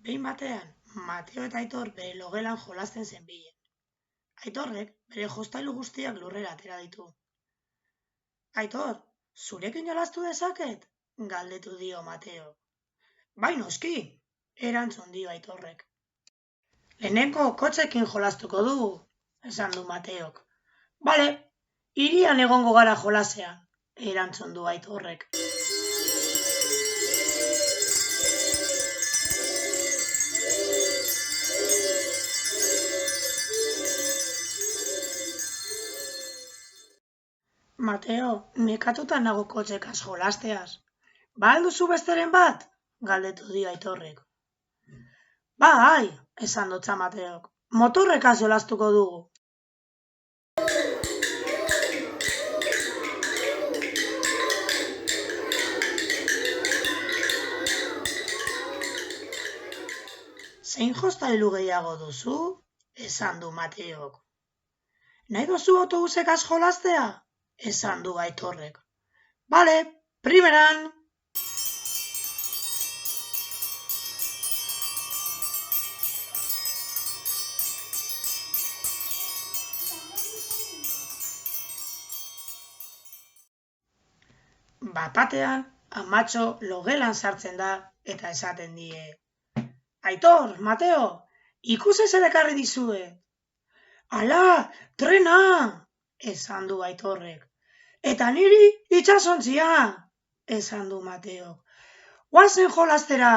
Behin batean, Mateo eta Aitor bere logelan jolasten zenbilen. Aitorrek bere jostailu guztiak lurrera atera ditu. Aitor, zurekin jolastu dezaket? Galdetu dio Mateo. Bai noski, erantzun dio Aitorrek. Lehenengo kotxekin jolastuko dugu, esan du Mateok. Bale, hirian egongo gara jolasean, erantzun du Aitorrek. Mateo, nekatuta nago kotxekaz jolasteaz. Ba alduzu besteren bat? Galdetu dio Aitorrek. Bai, esan dotza Mateok. Motorrekaz jolastuko dugu. Zein jostailu gehiago duzu? Esan du Mateok. Nahi duzu autobusekaz jolastea? Esan du Aitorrek. Bale, primeran! Bapatean, amatxo logelan sartzen da eta esaten die. Aitor, Mateo, ikusi zer ekarri dizue. Ala, trena! Esan du Aitorrek. Eta niri itsasontzia! Esan du Mateo. Goazen jolastera!